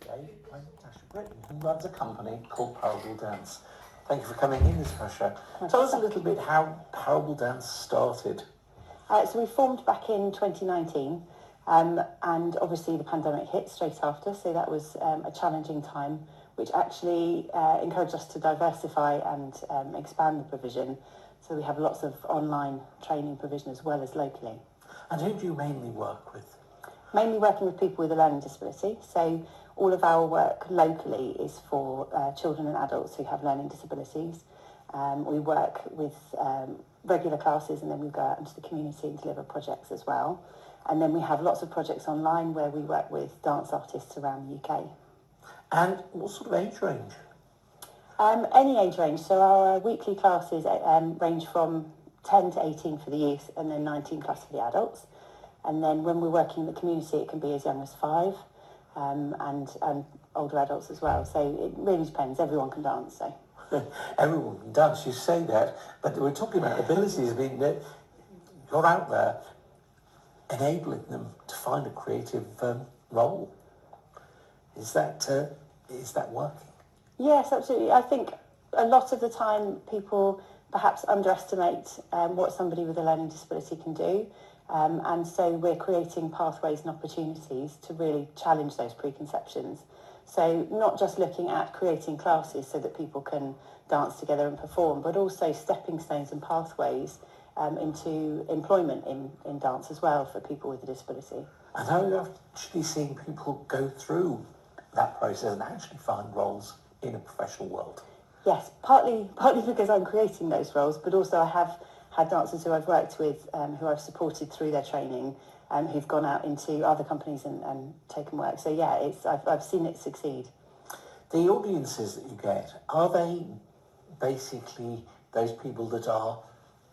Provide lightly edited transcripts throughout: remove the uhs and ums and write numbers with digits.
today by Natasha Britton, who runs a company called Parable Dance. Thank you for coming in, Natasha. Tell us a little bit how Parable Dance started. So we formed back in 2019, and obviously the pandemic hit straight after, so that was a challenging time, which actually encouraged us to diversify and expand the provision. So we have lots of online training provision as well as locally. And who do you mainly work with? Mainly working with people with a learning disability. So all of our work locally is for children and adults who have learning disabilities. We work with regular classes, and then we go out into the community and deliver projects as well. And then we have lots of projects online where we work with dance artists around the UK. And what sort of age range? Any age range. So our weekly classes range from 10 to 18 for the youth, and then 19 plus for the adults. And then when we're working in the community, it can be as young as 5, and older adults as well. So it really depends. Everyone can dance. So everyone can dance. You say that, but we're talking about abilities. I mean, you're out there enabling them to find a creative role. Is that working? Yes, absolutely. I think a lot of the time people perhaps underestimate what somebody with a learning disability can do. And so we're creating pathways and opportunities to really challenge those preconceptions. So not just looking at creating classes so that people can dance together and perform, but also stepping stones and pathways into employment in dance as well for people with a disability. And how are you actually seeing people go through that process and actually find roles in a professional world? Yes, partly because I'm creating those roles, but also I have had dancers who I've worked with, who I've supported through their training, who've gone out into other companies and taken work. So yeah, I've seen it succeed. The audiences that you get, are they basically those people that are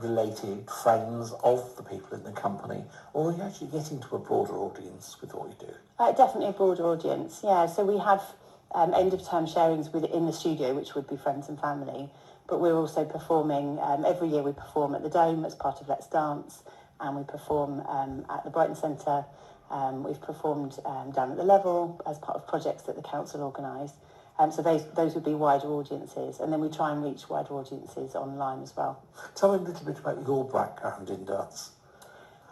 related, friends of the people in the company, or are you actually getting to a broader audience with what you do? Definitely a broader audience, yeah. So we have end of term sharings within the studio, which would be friends and family. But we're also performing, every year we perform at the Dome as part of Let's Dance, and we perform at the Brighton Centre. We've performed down at the Level as part of projects that the council organise. So those would be wider audiences, and then we try and reach wider audiences online as well. Tell me a little bit about your background in dance.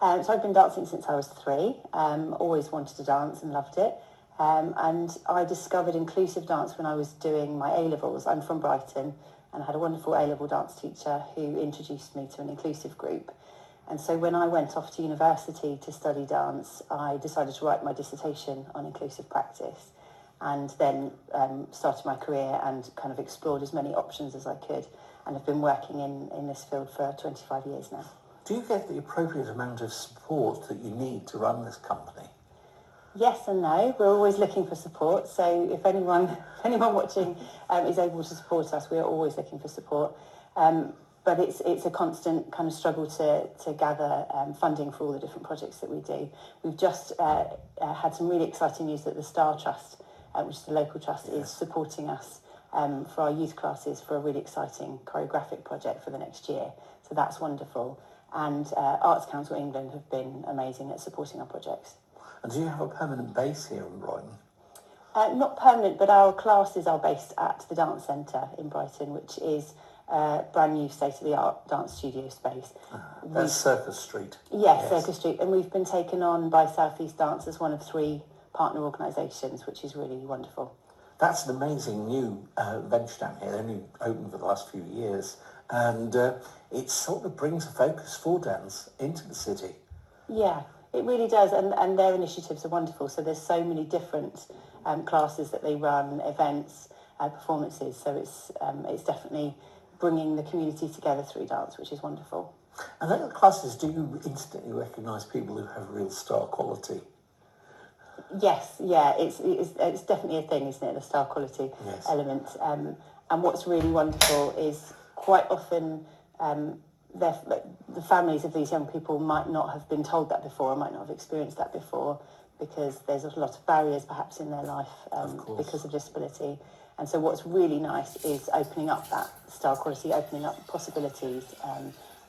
So I've been dancing since I was 3, always wanted to dance and loved it. And I discovered inclusive dance when I was doing my A-levels. I'm from Brighton, and I had a wonderful A-level dance teacher who introduced me to an inclusive group. And so when I went off to university to study dance, I decided to write my dissertation on inclusive practice, and then started my career and kind of explored as many options as I could, and have been working in this field for 25 years now. Do you get the appropriate amount of support that you need to run this company? Yes and no. We're always looking for support. So if anyone watching is able to support us, we are always looking for support. But it's a constant kind of struggle to gather funding for all the different projects that we do. We've just had some really exciting news that the Star Trust, which is the local trust, is supporting us for our youth classes for a really exciting choreographic project for the next year. So that's wonderful. And Arts Council England have been amazing at supporting our projects. And do you have a permanent base here in Brighton? Not permanent, but our classes are based at the Dance Centre in Brighton, which is a brand new state-of-the-art dance studio space. That's Circus Street. Yes, Circus Street. And we've been taken on by South East Dance as one of 3 partner organisations, which is really wonderful. That's an amazing new venture down here. They've only opened for the last few years. And it sort of brings a focus for dance into the city. Yeah. It really does, and their initiatives are wonderful. So there's so many different classes that they run, events, performances. So it's definitely bringing the community together through dance, which is wonderful. And at the classes, do you instantly recognise people who have real star quality? Yes, yeah, it's definitely a thing, isn't it? The star quality element. And what's really wonderful is quite often the families of these young people might not have been told that before, or might not have experienced that before, because there's a lot of barriers perhaps in their life because of disability. And so what's really nice is opening up that star quality, opening up possibilities,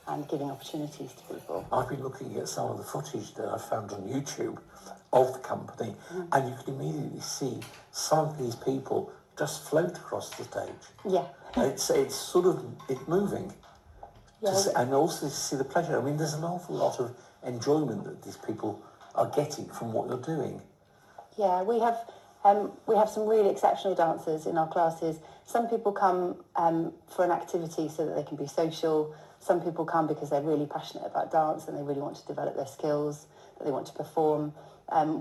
and giving opportunities to people. I've been looking at some of the footage that I found on YouTube of the company, and you can immediately see some of these people just float across the stage. Yeah. It's sort of moving, Yeah. and also to see the pleasure. I mean, there's an awful lot of enjoyment that these people are getting from what you're doing. Yeah, we have some really exceptional dancers in our classes. Some people come for an activity so that they can be social. Some people come because they're really passionate about dance and they really want to develop their skills, that they want to perform.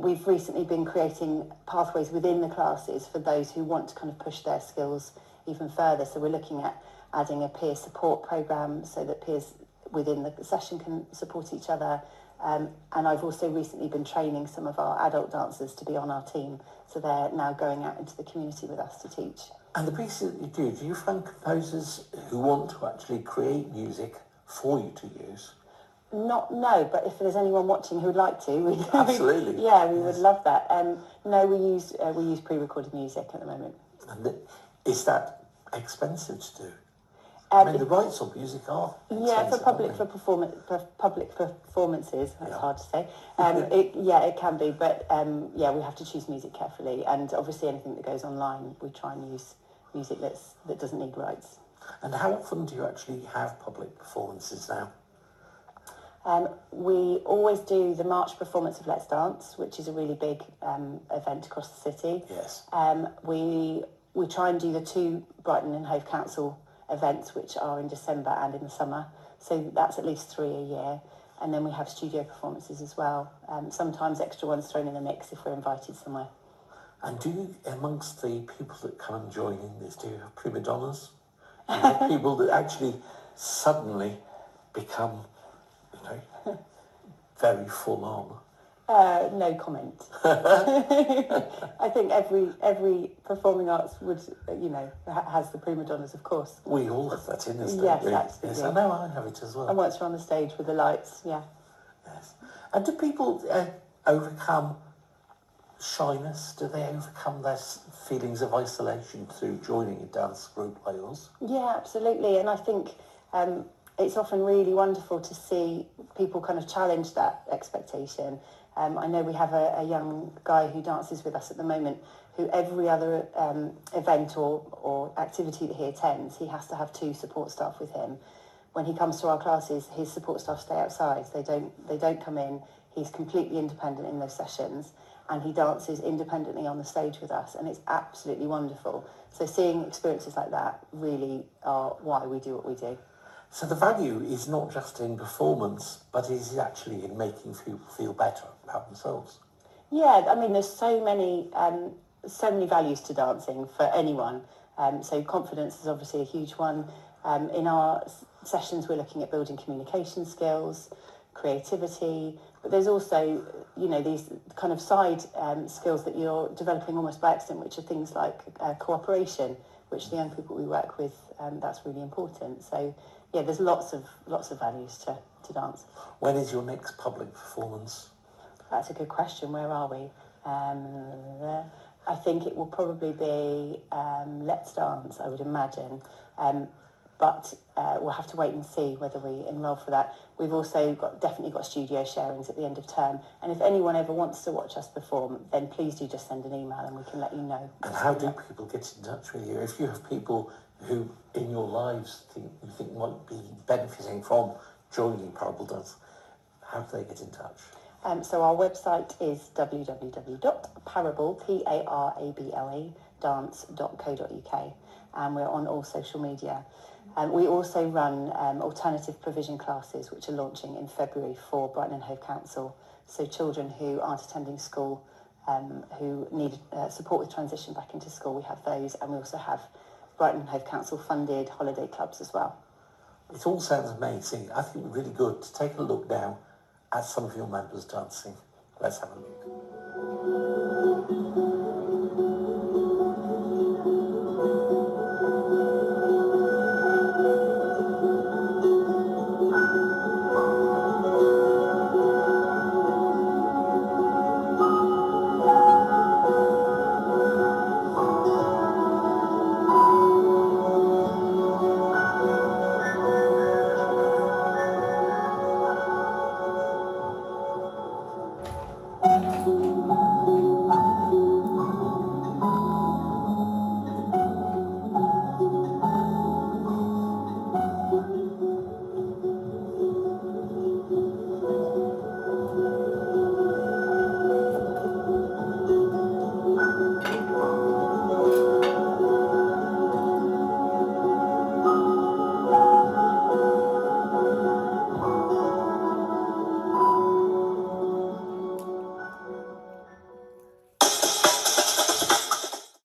We've recently been creating pathways within the classes for those who want to kind of push their skills even further. So we're looking at adding a peer support programme so that peers within the session can support each other. And I've also recently been training some of our adult dancers to be on our team. So they're now going out into the community with us to teach. And the pieces that you do you find composers who want to actually create music for you to use? No, but if there's anyone watching who would like to, Absolutely. we would love that. No, we use pre-recorded music at the moment. And is that expensive to do? I mean, the rights of music are expensive, for public performances. That's Yeah. hard to say. It can be, but we have to choose music carefully. And obviously, anything that goes online, we try and use music that doesn't need rights. And how often do you actually have public performances now? We always do the March performance of Let's Dance, which is a really big event across the city. Yes. We try and do the two Brighton and Hove Council events, which are in December and in the summer. So that's at least 3 a year. And then we have studio performances as well. Sometimes extra ones thrown in the mix if we're invited somewhere. And do you, amongst the people that come and join in this, do you have prima donnas? Do you have people that actually suddenly become, very full on? No comment. I think every performing arts would, has the prima donnas, of course. We all have that in us, don't Yes, we? absolutely. Yes, I know I have it as well. And once we're on the stage with the lights, yeah. Yes. And do people overcome shyness? Do they overcome their feelings of isolation through joining a dance group like yours? Yeah, absolutely. And I think it's often really wonderful to see people kind of challenge that expectation. I know we have a young guy who dances with us at the moment who every other event or activity that he attends, he has to have 2 support staff with him. When he comes to our classes, his support staff stay outside. They don't come in. He's completely independent in those sessions, and he dances independently on the stage with us, and it's absolutely wonderful. So seeing experiences like that really are why we do what we do. So the value is not just in performance, but is actually in making people feel better about themselves. Yeah, I mean, there's so many values to dancing for anyone. So confidence is obviously a huge one. In our sessions, we're looking at building communication skills, creativity, but there's also, these kind of side skills that you're developing almost by accident, which are things like cooperation, which the young people we work with, that's really important. So, yeah, there's lots of values to dance. When is your next public performance? That's a good question. Where are we? I think it will probably be Let's Dance, I would imagine. But we'll have to wait and see whether we enrol for that. We've also definitely got studio sharings at the end of term. And if anyone ever wants to watch us perform, then please do just send an email and we can let you know. And how do people get in touch with you? If you have people who in your lives you think might be benefiting from joining Parable Dance, how do they get in touch? So our website is www.parable, dance.co.uk, and we're on all social media. We also run alternative provision classes, which are launching in February for Brighton and Hove Council. So children who aren't attending school, who need support with transition back into school, we have those, and we also have Brighton and Hove Council funded holiday clubs as well. It all sounds amazing. I think really good to take a look now at some of your members dancing. Let's have a look.